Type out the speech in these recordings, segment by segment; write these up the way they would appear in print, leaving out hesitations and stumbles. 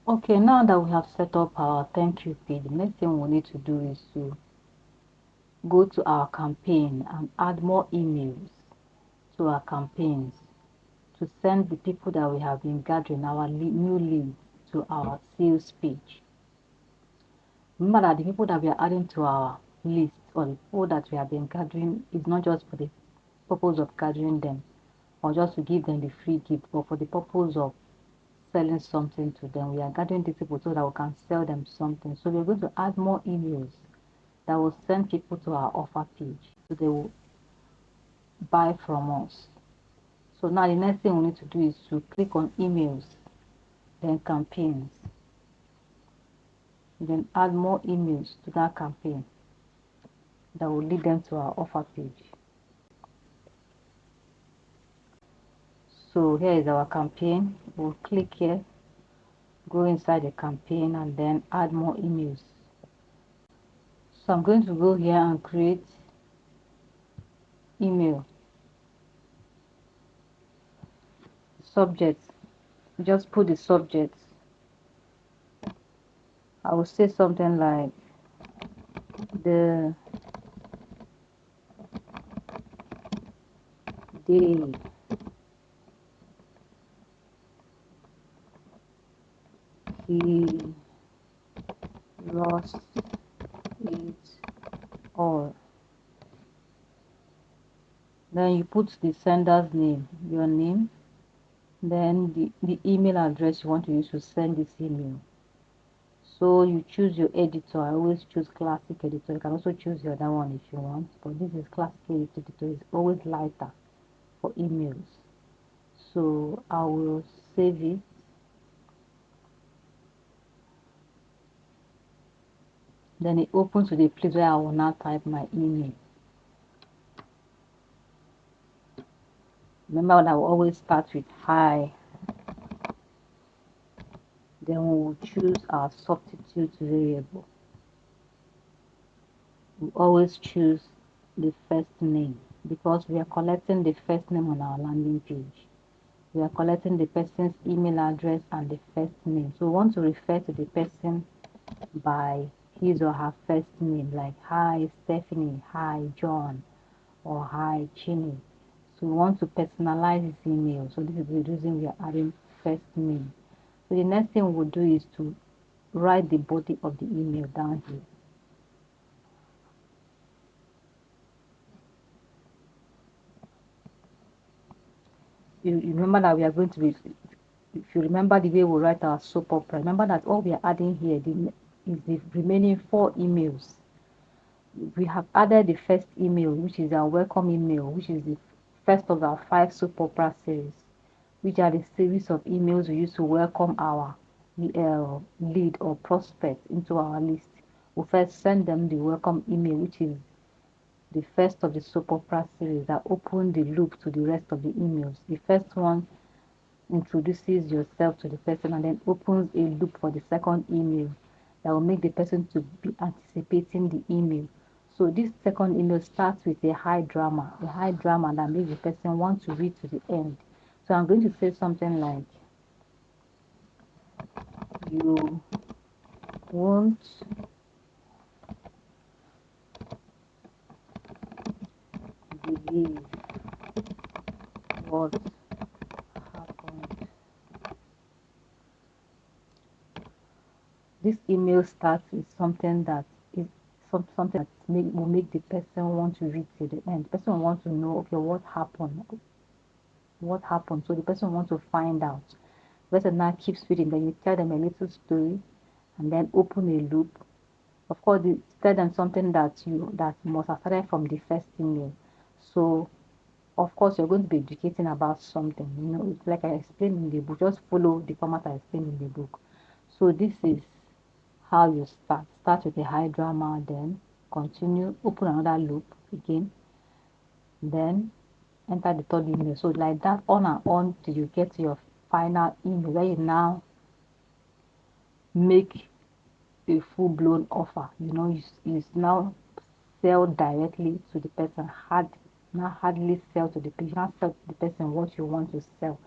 Okay, now that we have set up our thank you page, the next thing we need to do is to go to our campaign and add more emails to our campaigns to send the people that we have been gathering, our new leads, to our sales page. Remember that the people that we are adding to our list, or the people that we have been gathering, is not just for the purpose of gathering them or just to give them the free gift, but for the purpose of selling something to them. We are gathering these people so that we can sell them something. So we're going to add more emails that will send people to our offer page so they will buy from us. So now the next thing we need to do is to click on emails, then campaigns, then add more emails to that campaign that will lead them to our offer page. So here is our campaign. We'll click here, go inside the campaign, and then add more emails. So I'm going to go here and create email subject. Just put the subject. I will say something like the day he lost it all. Then you put the sender's name, your name, then the email address you want to use to send this email. So you choose your editor. I always choose classic editor. You can also choose the other one if you want, but this is classic editor. It's always lighter for emails. So I will save it. Then it opens to the place where I will now type my email. Remember that I will always start with hi. Then we will choose our substitute variable. We always choose the first name because we are collecting the first name on our landing page. We are collecting the person's email address and the first name. So we want to refer to the person by his or her first name, like hi Stephanie, hi John, or hi Chini. So we want to personalize this email. So this is the reason we are adding first name. So the next thing we'll do is to write the body of the email down here. You remember that we are going to be, if you remember the way we write our soap opera, remember that all we are adding here is the remaining 4 emails. We have added the first email, which is our welcome email, which is the first of our 5 soap opera series, which are the series of emails we use to welcome our lead or prospect into our list. We first send them the welcome email, which is the first of the soap opera series that open the loop to the rest of the emails. The first one introduces yourself to the person and then opens a loop for the second email that will make the person to be anticipating the email. So this second email starts with a high drama that makes the person want to read to the end. So I'm going to say something like, you won't believe what happened. This email starts with something that is something that will make the person want to read to the end. The person will want to know, okay, what happened? What happened? So the person wants to find out. The person now keeps reading. Then you tell them a little story, and then open a loop. Of course, you tell them something that must have started from the first email. So of course you're going to be educating about something. It's like I explained in the book. Just follow the format I explained in the book. So this is how you start with a high drama, then continue, open another loop again, then enter the third email. So like that, on and on till you get to your final email where you now make a full-blown offer. You now sell directly to the person. Hardly sell to the person. You now sell to the person what you want to sell.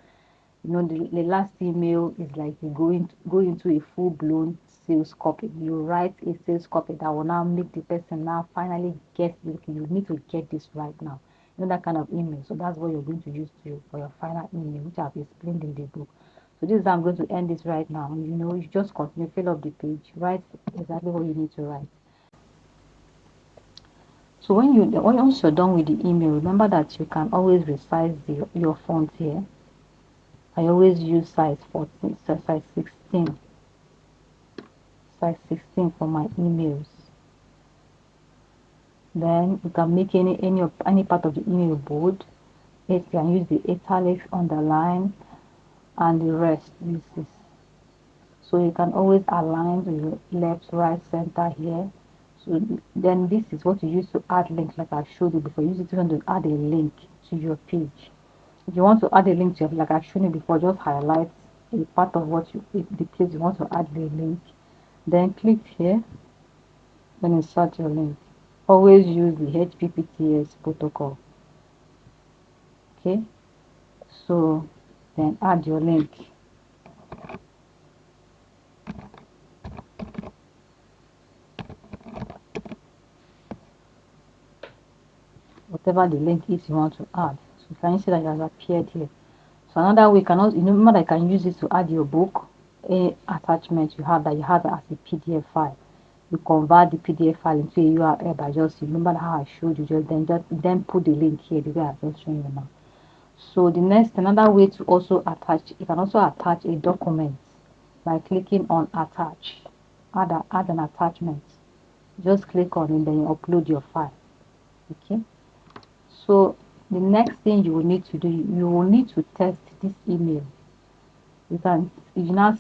The last email is like you go into a full-blown sales copy. You write a sales copy that will now make the person now finally get, okay, you need to get this right now. That kind of email. So that's what you're going to use for your final email, which I've explained in the book. So this is how I'm going to end this right now. You just continue, fill up the page, write exactly what you need to write. So once you're done with the email, remember that you can always resize your font here. I always use size 14, so size 16 for my emails. Then you can make any part of the email bold. You can use the italics, underline, and the rest. So you can always align to your left, right, center here. So then this is what you use to add links, like I showed you before. Use it to add a link to your page. If you want to add a link to it, like I've shown you before, just highlight a part of the place you want to add the link. Then click here, then insert your link. Always use the HTTPS protocol. Okay, so then add your link. Whatever the link is you want to add. So can you see that it has appeared here? So another way, remember that you can use this to add your book, any attachment you have as a PDF file. You convert the PDF file into a URL by just remember how I showed you. Then put the link here the way I've just shown you now. So another way to also attach, you can also attach a document by clicking on attach. Add an attachment. Just click on it, then you upload your file. Okay. So the next thing you will need to do, you will need to test this email. You now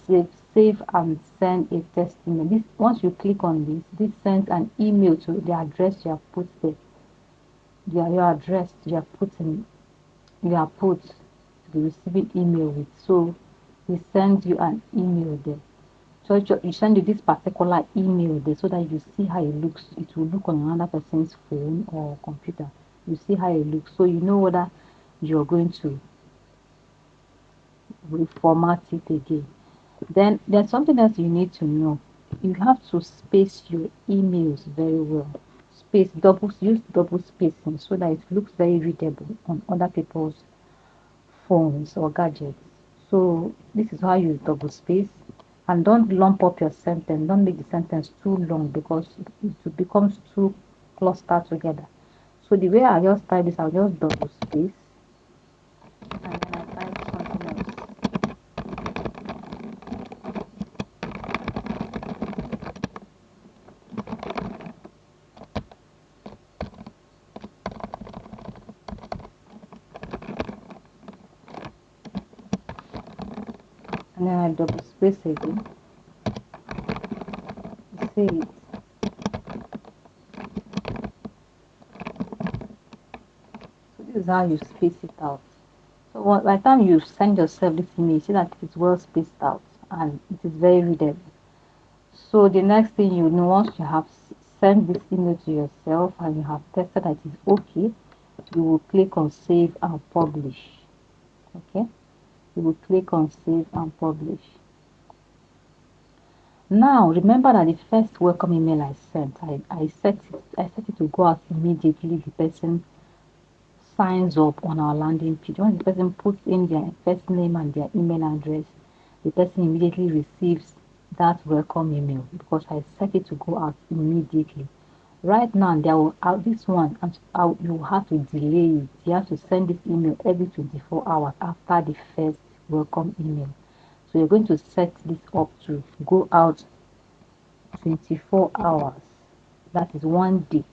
save and send a test email. Once you click on this sends an email to the address you have put there. Your address you have put to be receiving email with. So it sends you an email there. So you send you this particular email there so that you see how it looks. It will look on another person's phone or computer. You see how it looks, so you know whether you're going to reformat it again. Then there's something else you need to know. You have to space your emails very well. Use double spacing so that it looks very readable on other people's phones or gadgets. So this is how you double space. And don't lump up your sentence. Don't make the sentence too long because it becomes too clustered together. So the way I just type this, I'll just double space and then I type something else. And then I double space again. See it. So this is how you space it out. So by the time you send yourself this email, you see that it is well spaced out and it is very readable. So the next thing you know, once you have sent this email to yourself and you have tested that it is okay, you will click on save and publish. Okay, you will click on save and publish. Now remember that the first welcome email I sent, I set it to go out immediately the person signs up on our landing page. Once the person puts in their first name and their email address, the person immediately receives that welcome email because I set it to go out immediately. Right now, there will this one, and you have to delay it. You have to send this email every 24 hours after the first welcome email. So you're going to set this up to go out 24 hours. That is 1 day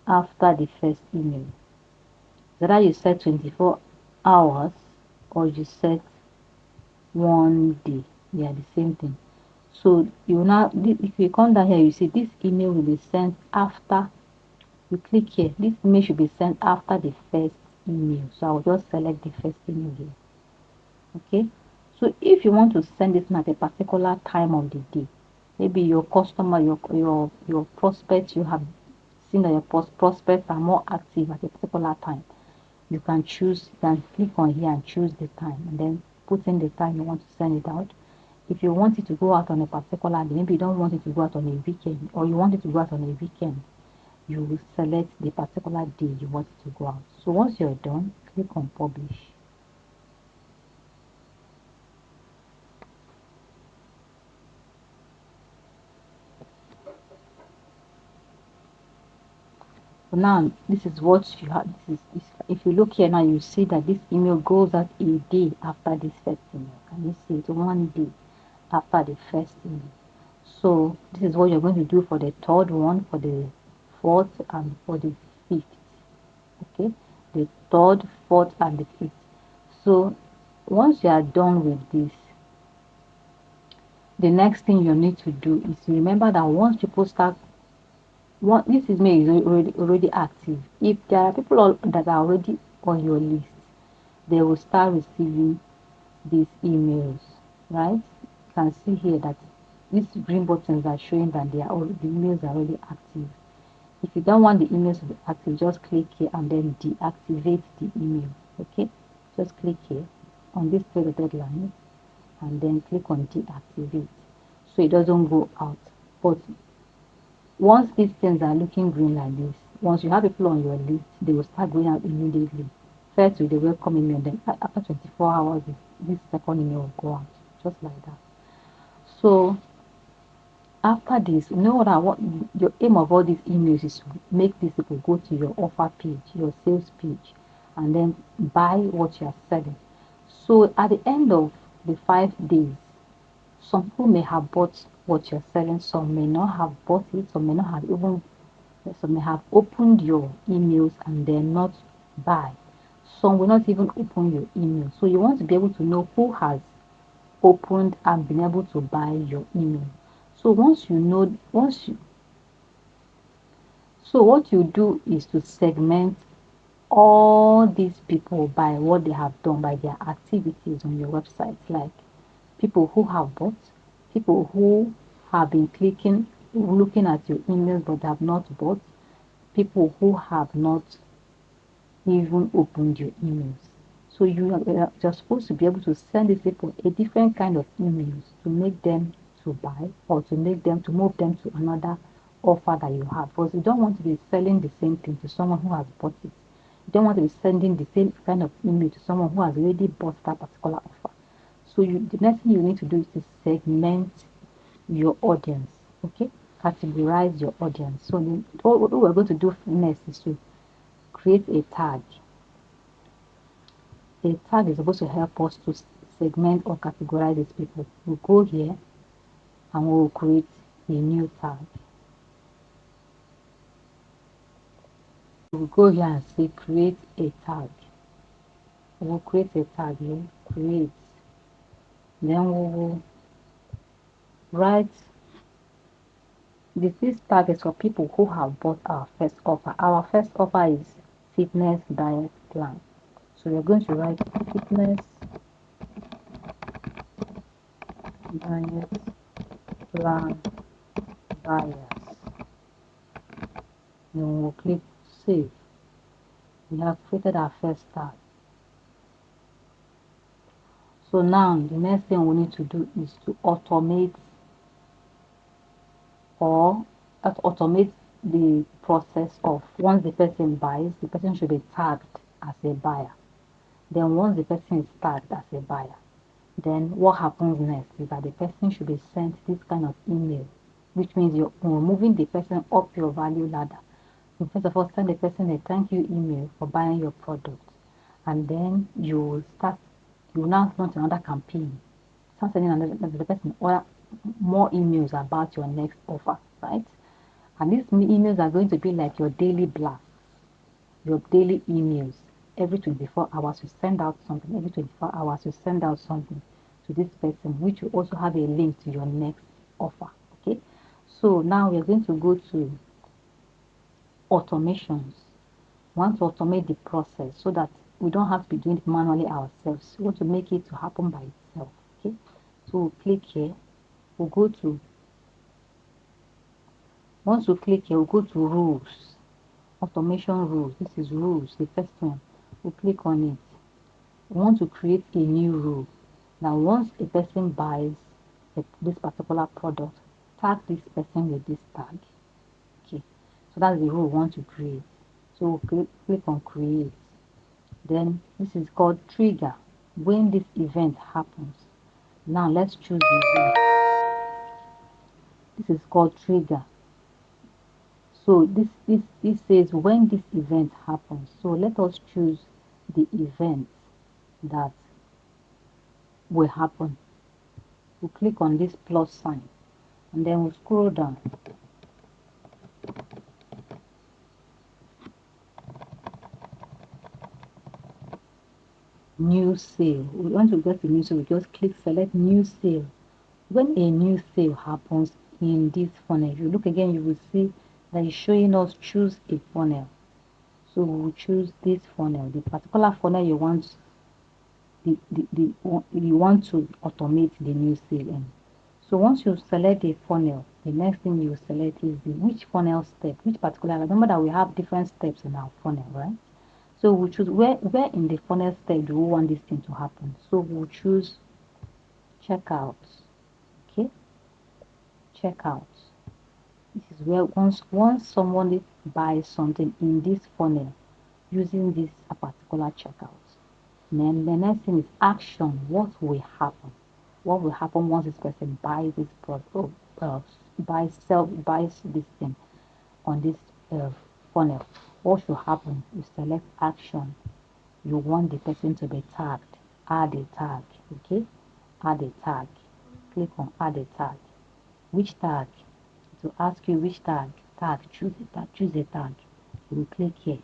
after the first email. Whether you set 24 hours or you set 1 day, they are the same thing. So if you come down here, you see this email will be sent after. You click here. This email should be sent after the first email. So I'll just select the first email here. Okay. So if you want to send this at a particular time of the day, maybe your customer, your prospects, you have seen that your prospects are more active at a particular time. You can choose, you can click on here and choose the time, and then put in the time you want to send it out. If you want it to go out on a particular day, maybe you don't want it to go out on a weekend, or you want it to go out on a weekend, you will select the particular day you want it to go out. So once you're done, click on publish. So now this is what you have. This if you look here now, you see that this email goes out a day after this first email. Can you see it? 1 day after the first email. So this is what you're going to do for the third one, for the fourth, and for the fifth. Okay, the third, fourth, and the fifth. So once you are done with this, the next thing you need to do is to remember that once people start, this is me is already active. If there are people that are already on your list, they will start receiving these emails, right? You can see here that these green buttons are showing that the emails are already active. If you don't want the emails to be active, just click here and then deactivate the email. Okay, just click here on this three dotted line and then click on deactivate so it doesn't go out. But once these things are looking green like this, once you have people on your list, they will start going out immediately. First with the welcome email, then after 24 hours, this second email will go out, just like that. So after this, you know what I want, your aim of all these emails is to make these people go to your offer page, your sales page, and then buy what you are selling. So at the end of the 5 days, some people may have bought what you're selling, some may not have bought it, some may not have even, some may have opened your emails and then not buy. Some will not even open your email. So you want to be able to know who has opened and been able to buy your email. So once you know, so what you do is to segment all these people by what they have done, by their activities on your website, like people who have bought, people who have been clicking, looking at your emails but have not bought, people who have not even opened your emails. So you are just supposed to be able to send these people a different kind of emails to make them to buy, or to make them to move them to another offer that you have. Because you don't want to be selling the same thing to someone who has bought it. You don't want to be sending the same kind of email to someone who has already bought that particular offer. So the next thing you need to do is to segment your audience. Okay, categorize your audience. So what we're going to do next is to create a tag. A tag is supposed to help us to segment or categorize these people. We'll go here and we'll create a new tag. We'll go here and say create a tag. We'll create a tag here, create. Then we will write, this tag is for people who have bought our first offer. Our first offer is fitness diet plan. So we're going to write fitness diet plan buyers. Then we'll click save. We have created our first tag. So now the next thing we need to do is to automate the process of, once the person buys, the person should be tagged as a buyer. Then once the person is tagged as a buyer, then what happens next is that the person should be sent this kind of email, which means you're moving the person up your value ladder. You first of all send the person a thank you email for buying your product, and then you will now launch another campaign. Start sending the person more emails about your next offer, right? And these emails are going to be like your daily blast, your daily emails. Every 24 hours you send out something. Every 24 hours you send out something to this person, which will also have a link to your next offer. Okay, so now we're going to go to automations. We want to automate the process so that we don't have to be doing it manually ourselves. We want to make it to happen by itself. Okay, so we'll click here. We'll go to, once we click here, we'll go to rules, automation rules. This is rules, the first one. we'll click on it. We want to create a new rule. Now, once a person buys this particular product, tag this person with this tag. Okay, so that's the rule we want to create. So we'll click on create. Then this is called trigger. When this event happens, now let's choose the event. This is called trigger. So this says when this event happens. So let us choose the event that will happen. We'll click on this plus sign and then we'll scroll down. New sale. We want to get the new sale. We just click select new sale. When a new sale happens in this funnel, if you look again, you will see that it's showing us choose a funnel. So we will choose this funnel, the particular funnel you want you want to automate the new sale in. So once you select a funnel, the next thing you select is which funnel step, which particular. Remember that we have different steps in our funnel, right? So we'll choose where in the funnel step do we want this thing to happen. So we'll choose checkout. Okay, checkout. This is where once someone buys something in this funnel using this particular checkout, then the next thing is action. What will happen? What will happen once this person buys this product, buys this thing on this funnel? What should happen? You select action. You want the person to be tagged. Add a tag. Okay, add a tag. Click on add a tag. Which tag? To ask you which tag. Choose a tag. Choose a tag. You will click here.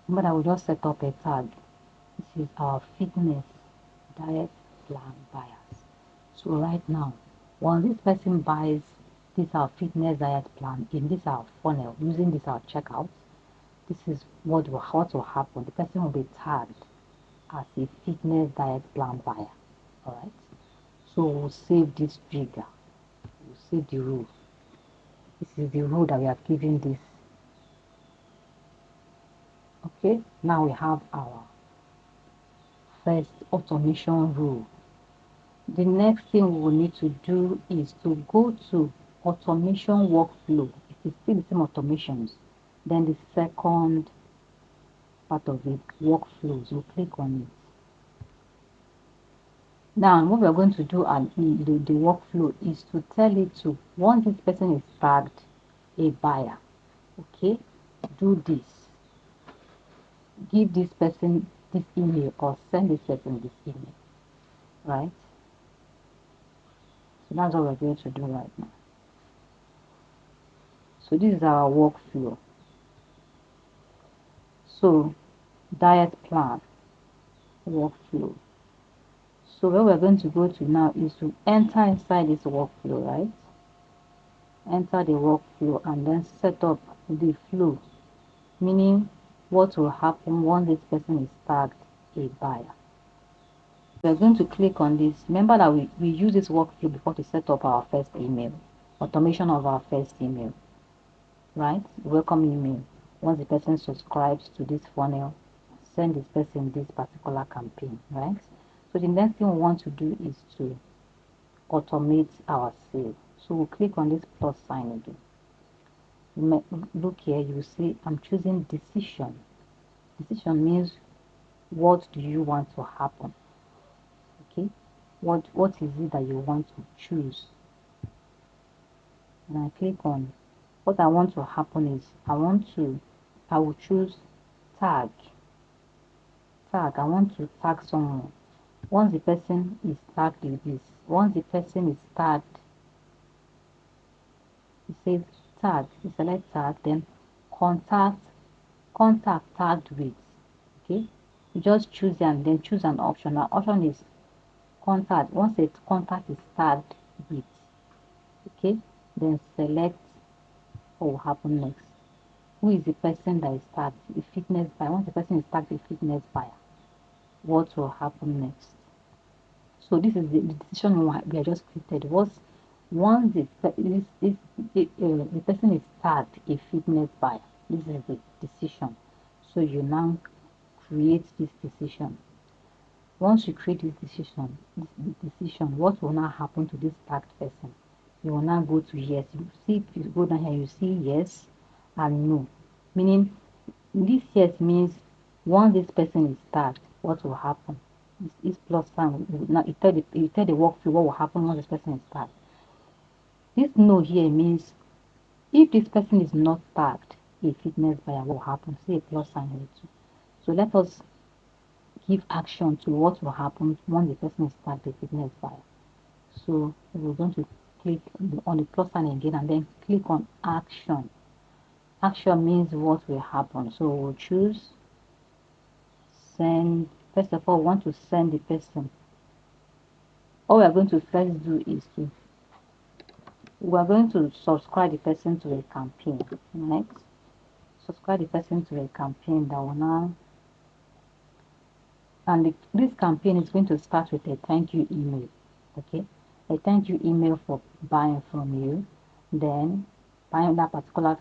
But I will just set up a tag. This is our fitness diet plan buyers. So right now, once this person buys this our fitness diet plan in this our funnel using this our checkout, this is what will happen. The person will be tagged as a fitness diet plan buyer. Alright. So we'll save this trigger. We'll save the rule. This is the rule that we are giving this. Okay, now we have our first automation rule. The next thing we will need to do is to go to automation workflow. It is still the same automations. Then the second part of it, workflows. We'll click on it. Now, what we're going to do at the workflow is to tell it to, once this person is tagged a buyer, okay, do this. Give this person this email or send this person this email, right? So that's what we're going to do right now. So this is our workflow. So diet plan, workflow. So where we're going to go to now is to enter inside this workflow, right? Enter the workflow and then set up the flow, meaning what will happen once this person is tagged a buyer. We're going to click on this. Remember that we use this workflow before to set up our first email, automation of our first email, right? Welcome email. Once the person subscribes to this funnel, send this person this particular campaign, right? So the next thing we want to do is to automate our sale. So we'll click on this plus sign again. Look here, you will see I'm choosing decision. Decision means what do you want to happen? Okay, what is it that you want to choose? And I click on what I want to happen is I will choose tag. I want to tag someone. Once the person is tagged with this, once the person is tagged, you say tag, you select tag, then contact tagged with. Okay, you just choose and then choose an option. Now option is contact. Once a contact is tagged with, okay, then select what will happen next. Who is the person that is tagged? The fitness buyer. Once the person is tagged with fitness buyer, what will happen next? So this is the decision we have just created. Once the person is tagged a fitness buyer, this is the decision. So you now create this decision. Once you create this decision, what will now happen to this tagged person? You will now go to yes. You see, if you go down here, you see yes and no. Meaning, this yes means once this person is tagged, what will happen? This plus sign. Now you tell the workflow what will happen once this person is tagged. This no here means if this person is not tagged a fitness buyer, what will happen? See a plus sign here too. So let us give action to what will happen once the person is tagged a fitness buyer. So we're going to click on the plus sign again and then click on action. Action means what will happen. So we'll choose send. First of all, we want to send the person. All we are going to first do is we are going to subscribe the person to a campaign. Next, subscribe the person to a campaign that will now, and this campaign is going to start with a thank you email. Okay, a thank you email for buying from you, then buying that particular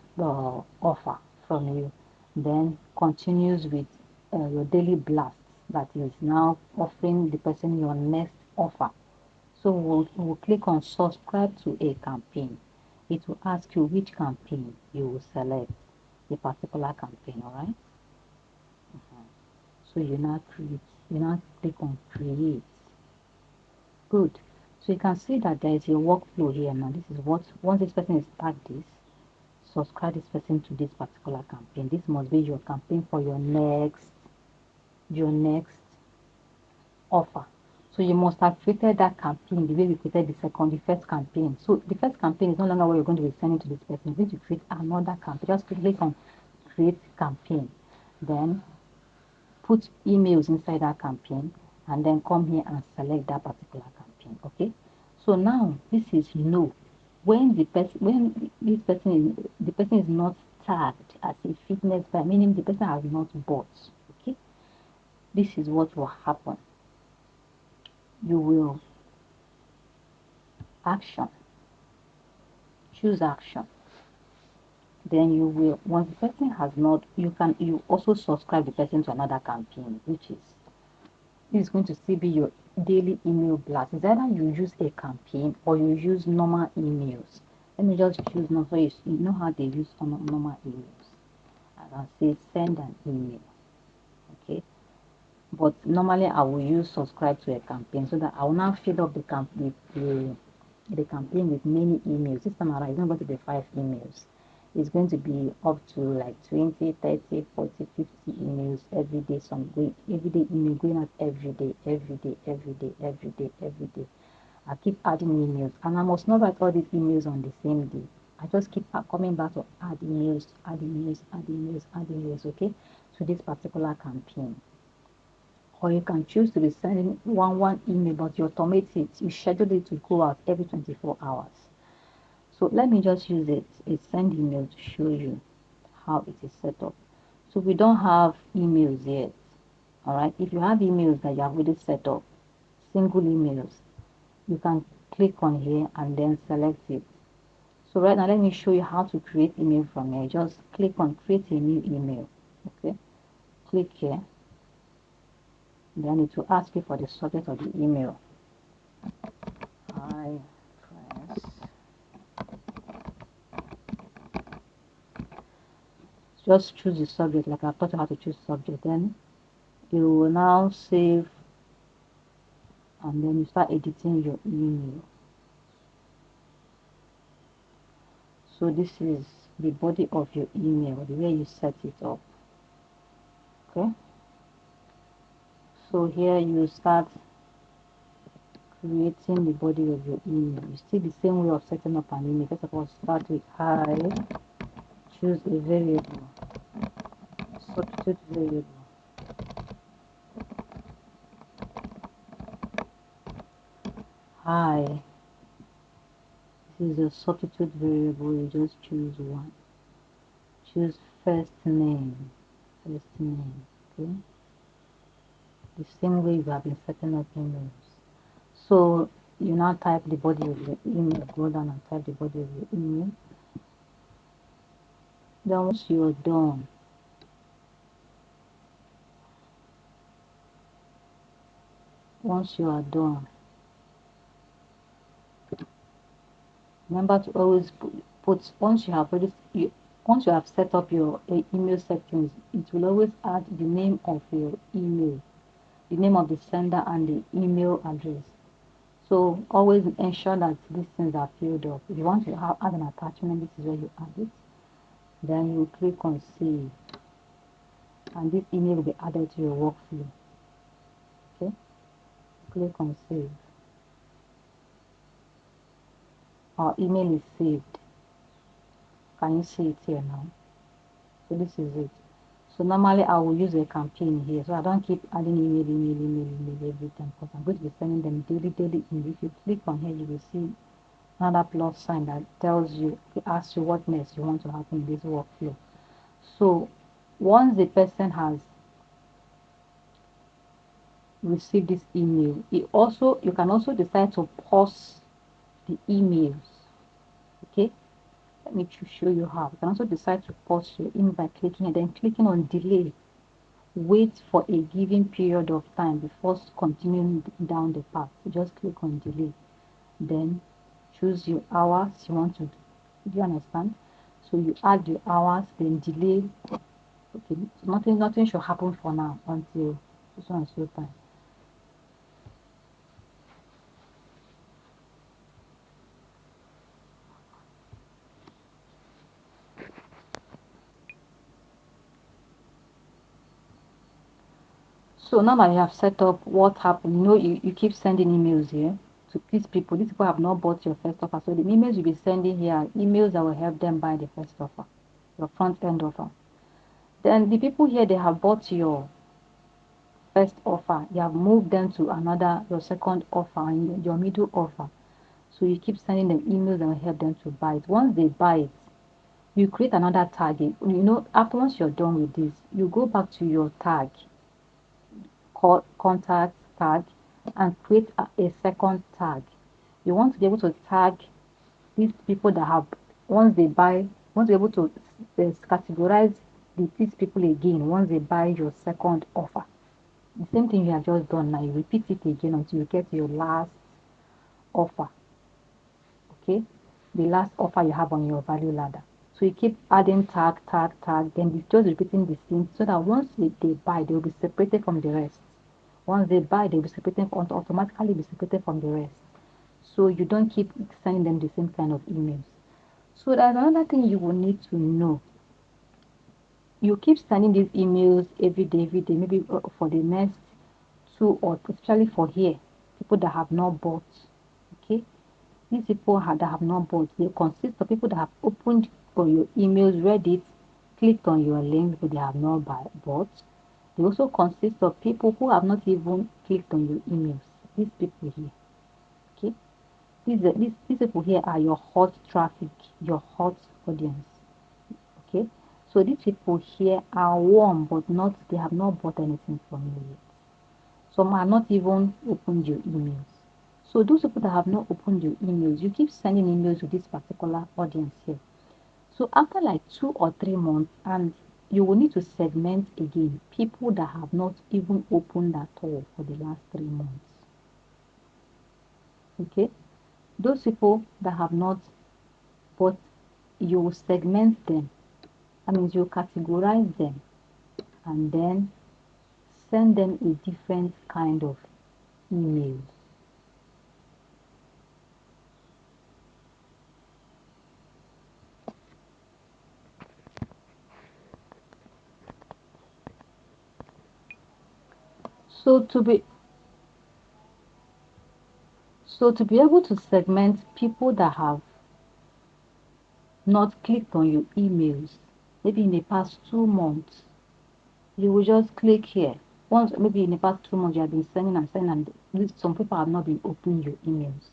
offer from you, then continues with your daily blast that is now offering the person your next offer. So we'll click on subscribe to a campaign. It will ask you which campaign you will select, a particular campaign, all right? So you now click on create. Good. So you can see that there is a workflow here now. This is what, once this person is tagged this, subscribe this person to this particular campaign. This must be your campaign for your next offer. So you must have created that campaign the way we created the first campaign. So the first campaign is no longer what you're going to be sending to this person. You're going to create another campaign. Just click on create campaign. Then put emails inside that campaign and then come here and select that particular campaign. Okay. So now this is no. When the person is not tagged as a fitness buyer, meaning the person has not bought. Okay. This is what will happen. You will action, choose action, then you will, once the person has not, you also subscribe the person to another campaign, which is, this is going to still be your daily email blast. It's either you use a campaign or you use normal emails. Let me just choose now, so you know how they use normal emails. I can say send an email. Okay, but normally I will use subscribe to a campaign so that I will now fill up the campaign with many emails. This time around it's not going to be 5 emails. It's going to be up to like 20, 30, 40, 50 emails every day. Everyday email going out every day, every day, every day, every day, every day. I keep adding emails, and I must not write all these emails on the same day. I just keep coming back to add emails, add emails, add emails, add emails, okay, to this particular campaign. Or you can choose to be sending one email, but you automate it. You schedule it to go out every 24 hours. So let me just use a send email to show you how it is set up. So we don't have emails yet. All right. If you have emails that you have already set up, single emails, you can click on here and then select it. So right now, let me show you how to create email from here. Just click on create a new email. Okay. Click here. Then it will ask you for the subject of the email. Hi, friends. Just choose the subject, like I taught you how to choose subject. Then you will now save and then you start editing your email. So this is the body of your email, the way you set it up. Okay. So here you start creating the body of your email. You see the same way of setting up an email. First of all, start with hi, choose a variable, substitute variable. Hi, this is a substitute variable. You just choose one. Choose first name. Okay, the same way you have been setting up emails. So you now type the body of your email. Go down and type the body of your email. Then once you're done, remember to always put once you have set up your email settings, it will always add the name of your email, the name of the sender, and the email address. So always ensure that these things are filled up. If you want to add an attachment, this is where you add it. Then you click on save, and this email will be added to your workflow. Okay, click on save. Our email is saved. Can you see it here now? So this is it. So normally I will use a campaign here, so I don't keep adding email every time, because I'm going to be sending them daily. If you click on here, you will see another plus sign that tells you, it asks you what next you want to happen in this workflow. So once the person has received this email, you can also decide to pause the emails. Okay, let me show you how. You can also decide to pause your email by clicking and then clicking on delay. Wait for a given period of time before continuing down the path. So just click on delay, then choose your hours you want to do. Do you understand? So you add your hours, then delay. Okay, so nothing should happen for now until so and so time. So now that you have set up what happened, you keep sending emails here to these people. These people have not bought your first offer. So the emails you'll be sending here are emails that will help them buy the first offer, your front end offer. Then the people here, they have bought your first offer. You have moved them to your second offer and your middle offer. So you keep sending them emails that will help them to buy it. Once they buy it, you create another tag. After once you're done with this, you go back to your tag, contact tag, and create a second tag. You want to be able to tag these people that have, once they buy, you want to be able to categorize these people again once they buy your second offer. The same thing you have just done now, you repeat it again until you get your last offer. Okay, the last offer you have on your value ladder. So you keep adding tag, then it's just repeating the same, so that once they buy, they will be separated from the rest. Once they buy, they'll be separated, automatically be separated from the rest. So you don't keep sending them the same kind of emails. So there's another thing you will need to know. You keep sending these emails every day, maybe for the next 2, or especially for here, people that have not bought. Okay, these people that have not bought, they consist of people that have opened on your emails, read it, clicked on your link, but they have not bought. They also consist of people who have not even clicked on your emails. These people here. Okay, these people here are your hot traffic, your hot audience. Okay, so these people here are warm, but they have not bought anything from you yet. Some have not even opened your emails. So those people that have not opened your emails, you keep sending emails to this particular audience here. So after like 2 or 3 months, and you will need to segment again people that have not even opened at all for the last 3 months. Okay, those people that have not, but you will segment them. That means you categorize them and then send them a different kind of email. So to be able to segment people that have not clicked on your emails, maybe in the past 2 months, you will just click here. Once, maybe in the past 2 months, you have been sending and some people have not been opening your emails.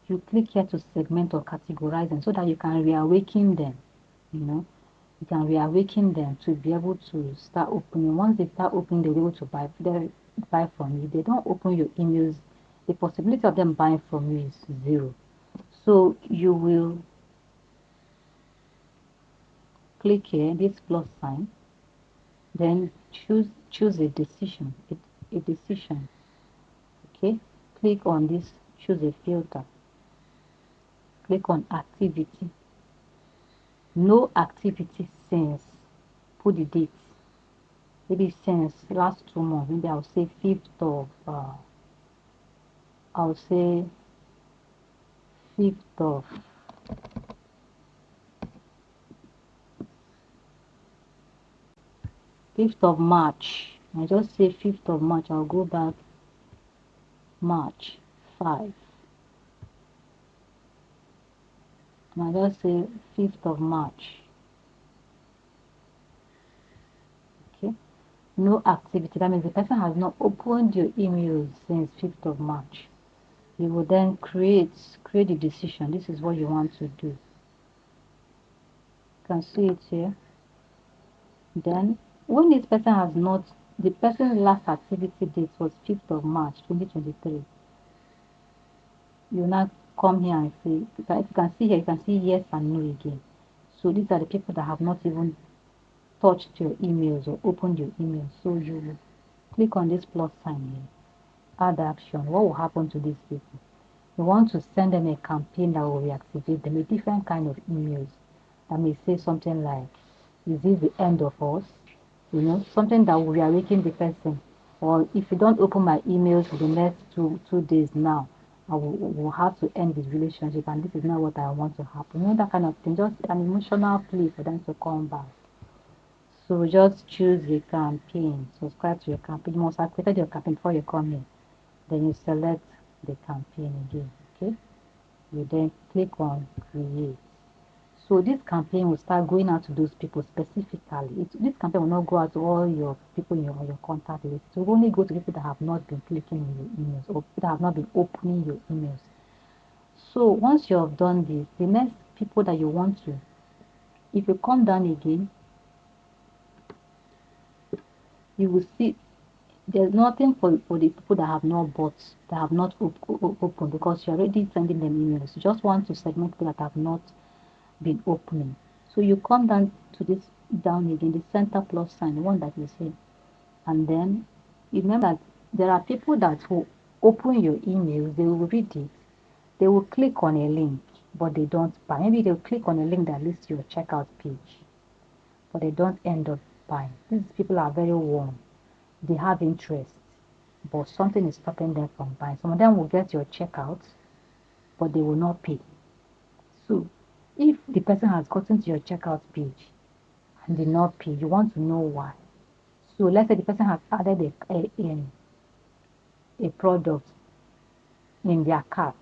You click here to segment or categorize them so that you can reawaken them. You can reawaken them to be able to start opening. Once they start opening, they'll be able to buy from you. If they don't open your emails the possibility of them buying from you is zero. So you will click here, this plus sign, then choose a decision, a decision. Okay, click on this, choose a filter, click on activity, no activity since, put the date, maybe since last 2 months, maybe I'll say 5th of I'll say 5th of 5th of March. I just say 5th of March. I'll go back March 5. And I just say 5th of March. Okay. No activity. That means the person has not opened your email since 5th of March. You will then create the decision. This is what you want to do. You can see it here. Then when this person has not, the person's last activity date was 5th of March 2023. You now come here and say, if you can see here, you can see yes and no again. So these are the people that have not even touched your emails or opened your emails. So you click on this plus sign here, add action. What will happen to these people? You want to send them a campaign that will reactivate them, a different kind of emails that may say something like, is this the end of us? You know, something that will reawaken the person. Or if you don't open my emails for the next two days now, I will have to end this relationship, and this is not what I want to happen. You know, that kind of thing, just an emotional plea for them to come back. So just choose a campaign, subscribe to your campaign. You must have created your campaign before you come in. Then you select the campaign again, okay? You then click on create. So this campaign will start going out to those people specifically. This campaign will not go out to all your people in your contact list. It will only go to people that have not been clicking on your emails or people that have not been opening your emails. So once you have done this, the next people that you want to, if you come down again, you will see there's nothing for the people that have not bought, that have not opened, because you're already sending them emails. You just want to segment people that have not been opening. So you come down to this, down again, the center plus sign, the one that is here, and then you remember that there are people that will open your emails, they will read it, they will click on a link, but they don't buy. Maybe they'll click on a link that leads to your checkout page, but they don't end up buying. These people are very warm, they have interest, but something is stopping them from buying. Some of them will get your checkout, but they will not pay. So if the person has gotten to your checkout page and did not pay, you want to know why. So let's say the person has added a product in their cart,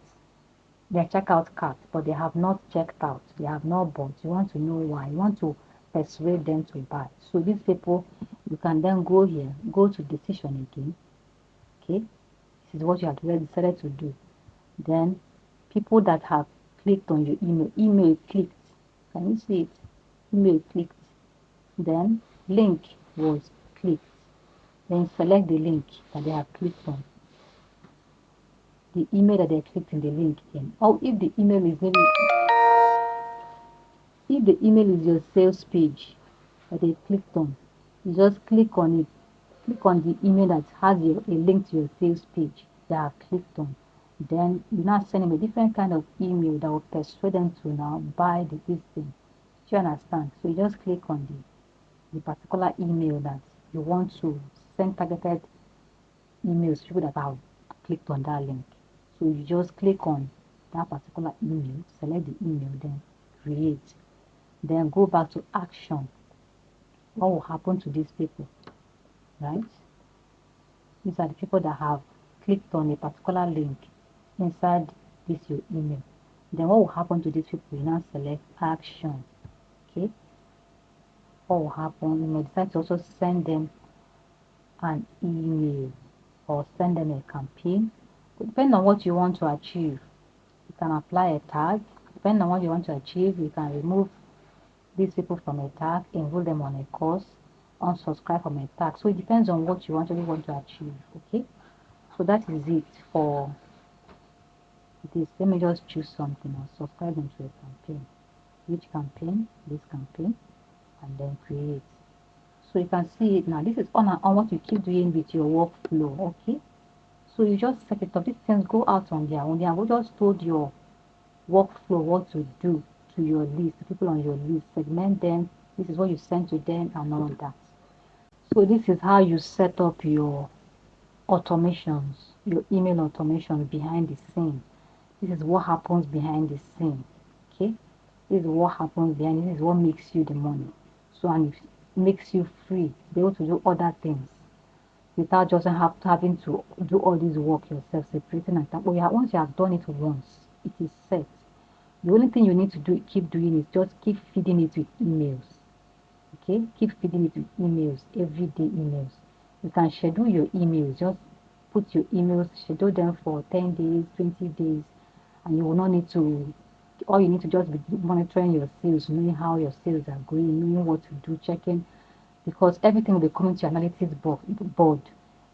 their checkout cart, but they have not checked out, they have not bought. You want to know why. You want to persuade them to buy. So these people, you can then go here, go to decision again. Okay, this is what you have decided to do. Then people that have clicked on your email clicked. Can you see it? Email clicked. Then link was clicked. Then select the link that they have clicked on. The email that they clicked in the link in. Or if the email is maybe, if the email is your sales page that they clicked on, you just click on it. Click on the email that has a link to your sales page that I have clicked on. Then you now send them a different kind of email that will persuade them to now buy this thing. Do you understand? So you just click on the particular email that you want to send targeted emails to people that have clicked on that link. So you just click on that particular email, select the email, then create. Then go back to action. What will happen to these people, right? These are the people that have clicked on a particular link inside this your email. Then what will happen to these people? You now select action. Okay. What will happen? You may decide to also send them an email or send them a campaign. Depending on what you want to achieve, you can apply a tag. Depending on what you want to achieve, you can remove these people from a tag, enroll them on a course, unsubscribe from a tag. So it depends on what you want to achieve. Okay. So that is it for this. Let me just choose something. I'll subscribe them to a campaign. Which campaign? This campaign, and then create. So you can see it now. This is on and on what you keep doing with your workflow. Okay. So you just set it up. These things go out on their own. They have just told your workflow what to do to your list, the people on your list, segment them. This is what you send to them and all that. So this is how you set up your automations, your email automation behind the scene. This is what happens behind the scene. Okay, this is what happens behind. This is what makes you the money. So, and it makes you free to be able to do other things without just having to do all this work yourself, separating and stuff. But once you have done it once, it is set. The only thing you need to do, keep doing, is just keep feeding it with emails. Okay, keep feeding it with emails, everyday emails. You can schedule your emails. Just put your emails, schedule them for 10 days, 20 days, and you will not need to. All you need to just be monitoring your sales, knowing how your sales are going, knowing what to do, checking, because everything will be coming to your analytics board.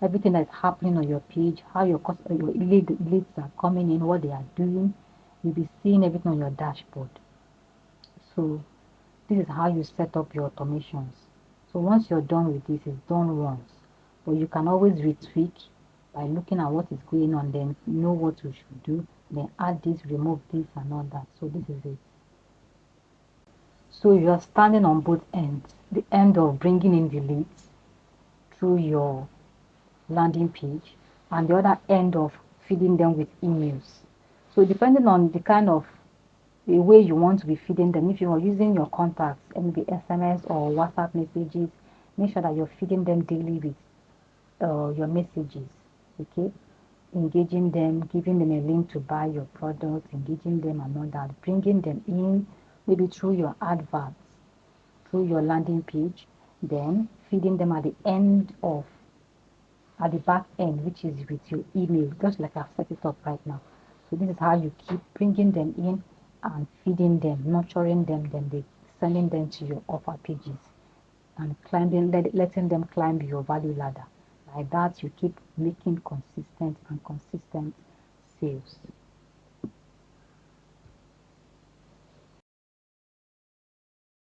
Everything that's happening on your page, how your leads are coming in, what they are doing, you'll be seeing everything on your dashboard. So this is how you set up your automations. So once you're done with this, it's done once, but you can always retweak by looking at what is going on, then know what you should do, then add this, remove this, and all that. So this is it. So you're standing on both ends, the end of bringing in the leads through your landing page, and the other end of feeding them with emails. So depending on the kind of the way you want to be feeding them, if you are using your contacts, maybe SMS or WhatsApp messages, make sure that you're feeding them daily with your messages. Okay, engaging them, giving them a link to buy your products, engaging them and all that, bringing them in maybe through your adverts, through your landing page, then feeding them at the end of at the back end, which is with your email, just like I've set it up right now. So this is how you keep bringing them in and feeding them, nurturing them, then they sending them to your offer pages and letting them climb your value ladder. Like that, you keep making consistent sales.